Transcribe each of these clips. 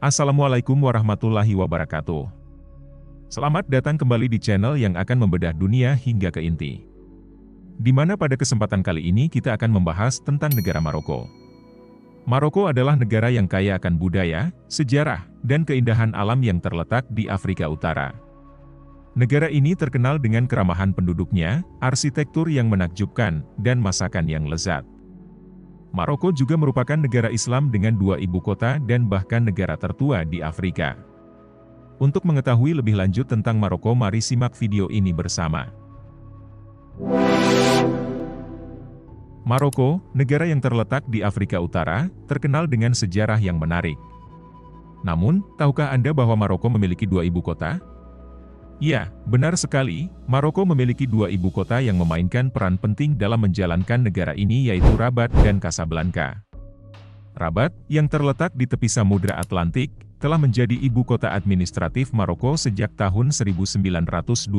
Assalamualaikum warahmatullahi wabarakatuh. Selamat datang kembali di channel yang akan membedah dunia hingga ke inti. Di mana pada kesempatan kali ini kita akan membahas tentang negara Maroko. Maroko adalah negara yang kaya akan budaya, sejarah, dan keindahan alam yang terletak di Afrika Utara. Negara ini terkenal dengan keramahan penduduknya, arsitektur yang menakjubkan, dan masakan yang lezat. Maroko juga merupakan negara Islam dengan 2 ibu kota dan bahkan negara tertua di Afrika. Untuk mengetahui lebih lanjut tentang Maroko, mari simak video ini bersama. Maroko, negara yang terletak di Afrika Utara, terkenal dengan sejarah yang menarik. Namun, tahukah Anda bahwa Maroko memiliki 2 ibu kota? Ya, benar sekali, Maroko memiliki 2 ibu kota yang memainkan peran penting dalam menjalankan negara ini, yaitu Rabat dan Casablanca. Rabat, yang terletak di tepi Samudra Atlantik, telah menjadi ibu kota administratif Maroko sejak tahun 1912.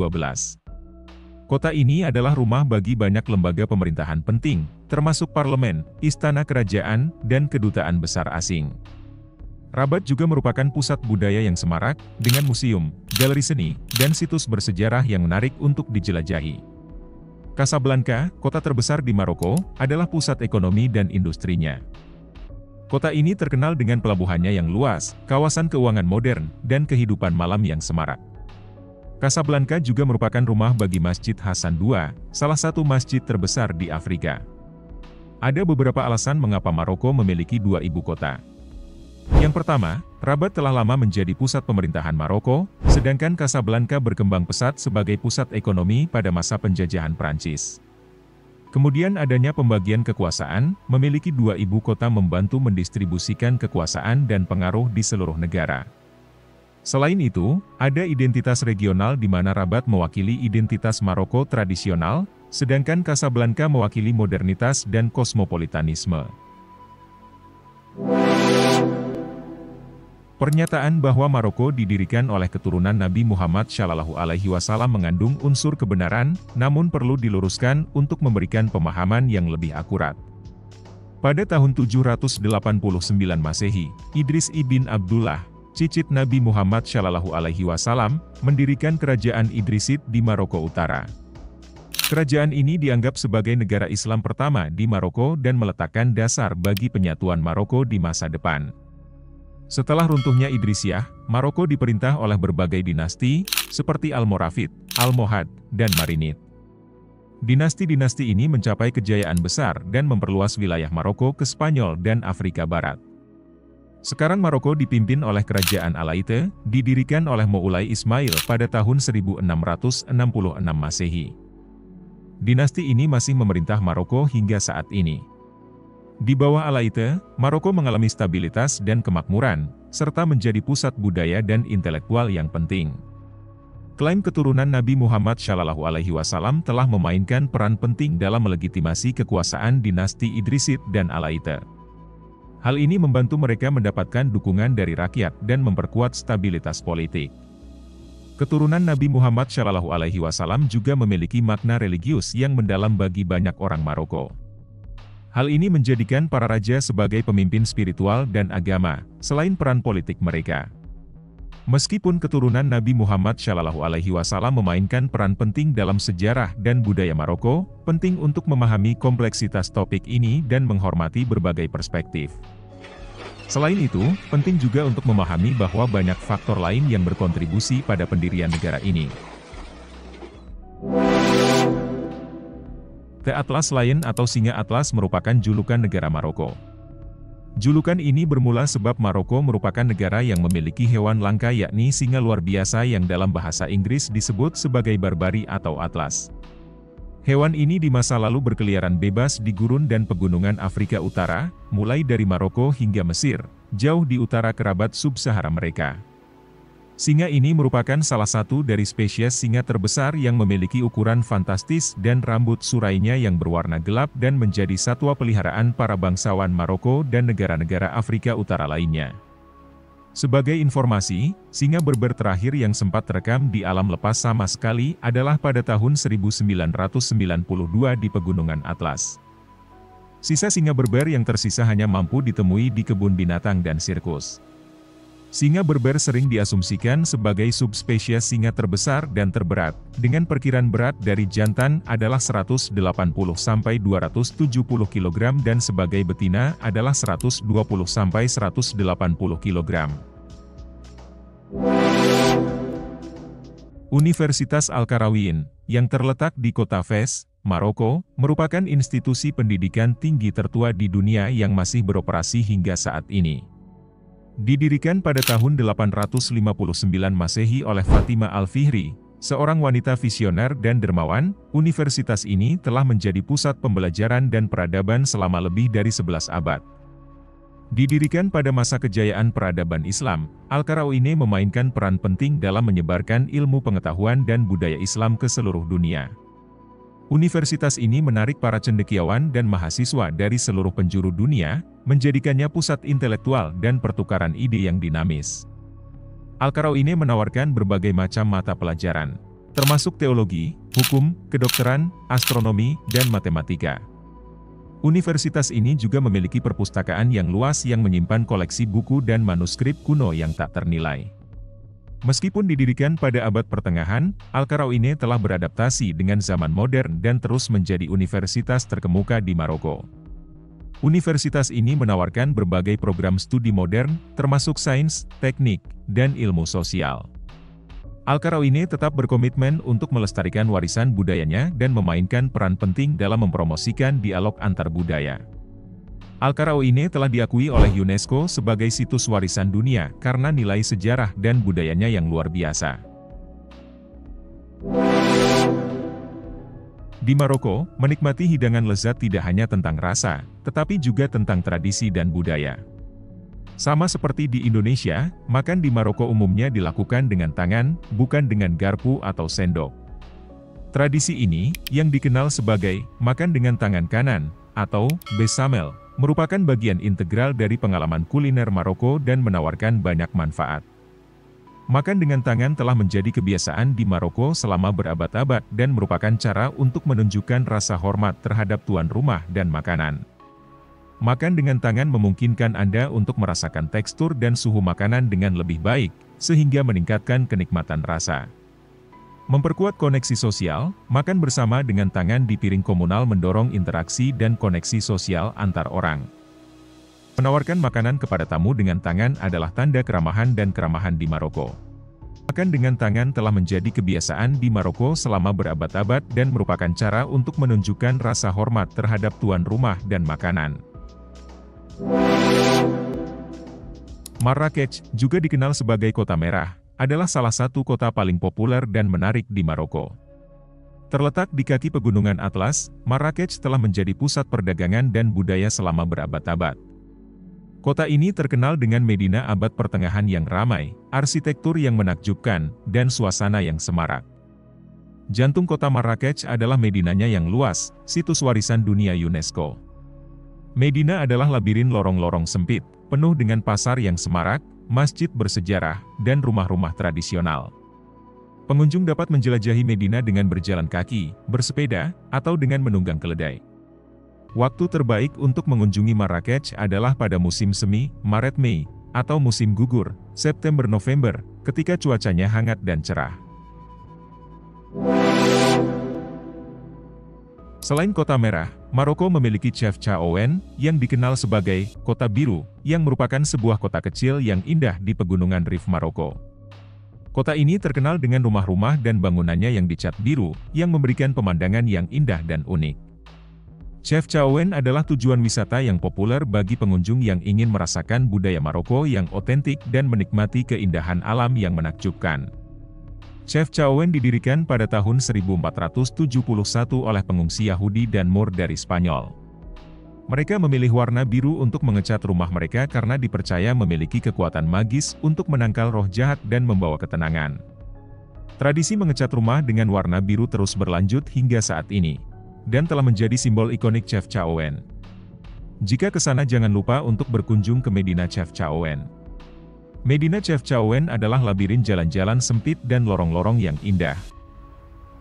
Kota ini adalah rumah bagi banyak lembaga pemerintahan penting, termasuk parlemen, istana kerajaan, dan kedutaan besar asing. Rabat juga merupakan pusat budaya yang semarak, dengan museum, galeri seni, dan situs bersejarah yang menarik untuk dijelajahi. Casablanca, kota terbesar di Maroko, adalah pusat ekonomi dan industrinya. Kota ini terkenal dengan pelabuhannya yang luas, kawasan keuangan modern, dan kehidupan malam yang semarak. Casablanca juga merupakan rumah bagi Masjid Hasan II, salah satu masjid terbesar di Afrika. Ada beberapa alasan mengapa Maroko memiliki 2 ibu kota. Yang pertama, Rabat telah lama menjadi pusat pemerintahan Maroko, sedangkan Casablanca berkembang pesat sebagai pusat ekonomi pada masa penjajahan Prancis. Kemudian adanya pembagian kekuasaan, memiliki 2 ibu kota membantu mendistribusikan kekuasaan dan pengaruh di seluruh negara. Selain itu, ada identitas regional di mana Rabat mewakili identitas Maroko tradisional, sedangkan Casablanca mewakili modernitas dan kosmopolitanisme. Pernyataan bahwa Maroko didirikan oleh keturunan Nabi Muhammad SAW mengandung unsur kebenaran, namun perlu diluruskan untuk memberikan pemahaman yang lebih akurat. Pada tahun 789 Masehi, Idris ibn Abdullah, cicit Nabi Muhammad SAW, mendirikan kerajaan Idrisid di Maroko Utara. Kerajaan ini dianggap sebagai negara Islam pertama di Maroko dan meletakkan dasar bagi penyatuan Maroko di masa depan. Setelah runtuhnya Idrisiyah, Maroko diperintah oleh berbagai dinasti, seperti Almoravid, Almohad, dan Marinid. Dinasti-dinasti ini mencapai kejayaan besar dan memperluas wilayah Maroko ke Spanyol dan Afrika Barat. Sekarang Maroko dipimpin oleh Kerajaan Alaite, didirikan oleh Moulay Ismail pada tahun 1666 Masehi. Dinasti ini masih memerintah Maroko hingga saat ini. Di bawah Alaite, Maroko mengalami stabilitas dan kemakmuran, serta menjadi pusat budaya dan intelektual yang penting. Klaim keturunan Nabi Muhammad SAW telah memainkan peran penting dalam melegitimasi kekuasaan dinasti Idrisid dan Alaite. Hal ini membantu mereka mendapatkan dukungan dari rakyat dan memperkuat stabilitas politik. Keturunan Nabi Muhammad SAW juga memiliki makna religius yang mendalam bagi banyak orang Maroko. Hal ini menjadikan para raja sebagai pemimpin spiritual dan agama, selain peran politik mereka. Meskipun keturunan Nabi Muhammad SAW memainkan peran penting dalam sejarah dan budaya Maroko, penting untuk memahami kompleksitas topik ini dan menghormati berbagai perspektif. Selain itu, penting juga untuk memahami bahwa banyak faktor lain yang berkontribusi pada pendirian negara ini. The Atlas Lion atau Singa Atlas merupakan julukan negara Maroko. Julukan ini bermula sebab Maroko merupakan negara yang memiliki hewan langka yakni singa luar biasa yang dalam bahasa Inggris disebut sebagai barbari atau atlas. Hewan ini di masa lalu berkeliaran bebas di gurun dan pegunungan Afrika Utara, mulai dari Maroko hingga Mesir, jauh di utara kerabat sub-Sahara mereka. Singa ini merupakan salah satu dari spesies singa terbesar yang memiliki ukuran fantastis dan rambut surainya yang berwarna gelap dan menjadi satwa peliharaan para bangsawan Maroko dan negara-negara Afrika Utara lainnya. Sebagai informasi, singa berber terakhir yang sempat terekam di alam lepas sama sekali adalah pada tahun 1992 di Pegunungan Atlas. Sisa singa berber yang tersisa hanya mampu ditemui di kebun binatang dan sirkus. Singa berber sering diasumsikan sebagai subspesies singa terbesar dan terberat, dengan perkiraan berat dari jantan adalah 180-270 kg dan sebagai betina adalah 120-180 kg. Universitas Al-Qarawiyyin, yang terletak di kota Fez, Maroko, merupakan institusi pendidikan tinggi tertua di dunia yang masih beroperasi hingga saat ini. Didirikan pada tahun 859 Masehi oleh Fatimah Al-Fihri, seorang wanita visioner dan dermawan, universitas ini telah menjadi pusat pembelajaran dan peradaban selama lebih dari 11 abad. Didirikan pada masa kejayaan peradaban Islam, Al-Qarawiyyin memainkan peran penting dalam menyebarkan ilmu pengetahuan dan budaya Islam ke seluruh dunia. Universitas ini menarik para cendekiawan dan mahasiswa dari seluruh penjuru dunia, menjadikannya pusat intelektual dan pertukaran ide yang dinamis. Al-Qarawiyyin menawarkan berbagai macam mata pelajaran, termasuk teologi, hukum, kedokteran, astronomi, dan matematika. Universitas ini juga memiliki perpustakaan yang luas yang menyimpan koleksi buku dan manuskrip kuno yang tak ternilai. Meskipun didirikan pada abad pertengahan, Al-Qarawiyyin telah beradaptasi dengan zaman modern dan terus menjadi universitas terkemuka di Maroko. Universitas ini menawarkan berbagai program studi modern, termasuk sains, teknik, dan ilmu sosial. Al-Qarawiyyin tetap berkomitmen untuk melestarikan warisan budayanya dan memainkan peran penting dalam mempromosikan dialog antar budaya. Al-Qarawiyyin telah diakui oleh UNESCO sebagai situs warisan dunia karena nilai sejarah dan budayanya yang luar biasa. Di Maroko, menikmati hidangan lezat tidak hanya tentang rasa, tetapi juga tentang tradisi dan budaya. Sama seperti di Indonesia, makan di Maroko umumnya dilakukan dengan tangan, bukan dengan garpu atau sendok. Tradisi ini, yang dikenal sebagai makan dengan tangan kanan, atau besamel, merupakan bagian integral dari pengalaman kuliner Maroko dan menawarkan banyak manfaat. Makan dengan tangan telah menjadi kebiasaan di Maroko selama berabad-abad dan merupakan cara untuk menunjukkan rasa hormat terhadap tuan rumah dan makanan. Makan dengan tangan memungkinkan Anda untuk merasakan tekstur dan suhu makanan dengan lebih baik, sehingga meningkatkan kenikmatan rasa. Memperkuat koneksi sosial, makan bersama dengan tangan di piring komunal mendorong interaksi dan koneksi sosial antar orang. Menawarkan makanan kepada tamu dengan tangan adalah tanda keramahan dan keramahan di Maroko. Makan dengan tangan telah menjadi kebiasaan di Maroko selama berabad-abad dan merupakan cara untuk menunjukkan rasa hormat terhadap tuan rumah dan makanan. Marrakech, juga dikenal sebagai Kota Merah, adalah salah satu kota paling populer dan menarik di Maroko. Terletak di kaki pegunungan Atlas, Marrakech telah menjadi pusat perdagangan dan budaya selama berabad-abad. Kota ini terkenal dengan Medina abad pertengahan yang ramai, arsitektur yang menakjubkan, dan suasana yang semarak. Jantung kota Marrakech adalah Medinanya yang luas, situs warisan dunia UNESCO. Medina adalah labirin lorong-lorong sempit, penuh dengan pasar yang semarak, masjid bersejarah, dan rumah-rumah tradisional. Pengunjung dapat menjelajahi Medina dengan berjalan kaki, bersepeda, atau dengan menunggang keledai. Waktu terbaik untuk mengunjungi Marrakech adalah pada musim semi, Maret-Mei, atau musim gugur, September-November, ketika cuacanya hangat dan cerah. Selain Kota Merah, Maroko memiliki Chefchaouen, yang dikenal sebagai Kota Biru, yang merupakan sebuah kota kecil yang indah di pegunungan Rif Maroko. Kota ini terkenal dengan rumah-rumah dan bangunannya yang dicat biru, yang memberikan pemandangan yang indah dan unik. Chefchaouen adalah tujuan wisata yang populer bagi pengunjung yang ingin merasakan budaya Maroko yang otentik dan menikmati keindahan alam yang menakjubkan. Chefchaouen didirikan pada tahun 1471 oleh pengungsi Yahudi dan Moor dari Spanyol. Mereka memilih warna biru untuk mengecat rumah mereka karena dipercaya memiliki kekuatan magis untuk menangkal roh jahat dan membawa ketenangan. Tradisi mengecat rumah dengan warna biru terus berlanjut hingga saat ini, dan telah menjadi simbol ikonik Chefchaouen. Jika ke sana jangan lupa untuk berkunjung ke Medina Chefchaouen. Medina Chefchaouen adalah labirin jalan-jalan sempit dan lorong-lorong yang indah.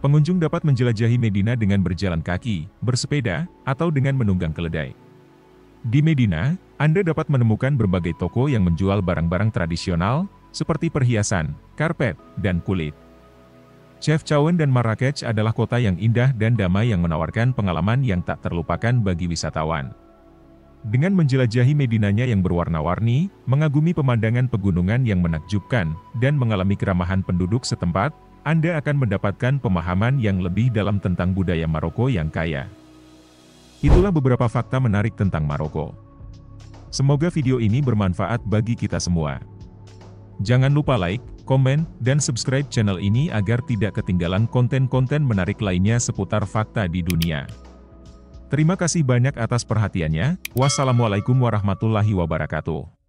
Pengunjung dapat menjelajahi Medina dengan berjalan kaki, bersepeda, atau dengan menunggang keledai. Di Medina, Anda dapat menemukan berbagai toko yang menjual barang-barang tradisional, seperti perhiasan, karpet, dan kulit. Chefchaouen dan Marrakech adalah kota yang indah dan damai yang menawarkan pengalaman yang tak terlupakan bagi wisatawan. Dengan menjelajahi Medinanya yang berwarna-warni, mengagumi pemandangan pegunungan yang menakjubkan, dan mengalami keramahan penduduk setempat, Anda akan mendapatkan pemahaman yang lebih dalam tentang budaya Maroko yang kaya. Itulah beberapa fakta menarik tentang Maroko. Semoga video ini bermanfaat bagi kita semua. Jangan lupa like, komen, dan subscribe channel ini agar tidak ketinggalan konten-konten menarik lainnya seputar fakta di dunia. Terima kasih banyak atas perhatiannya. Wassalamualaikum warahmatullahi wabarakatuh.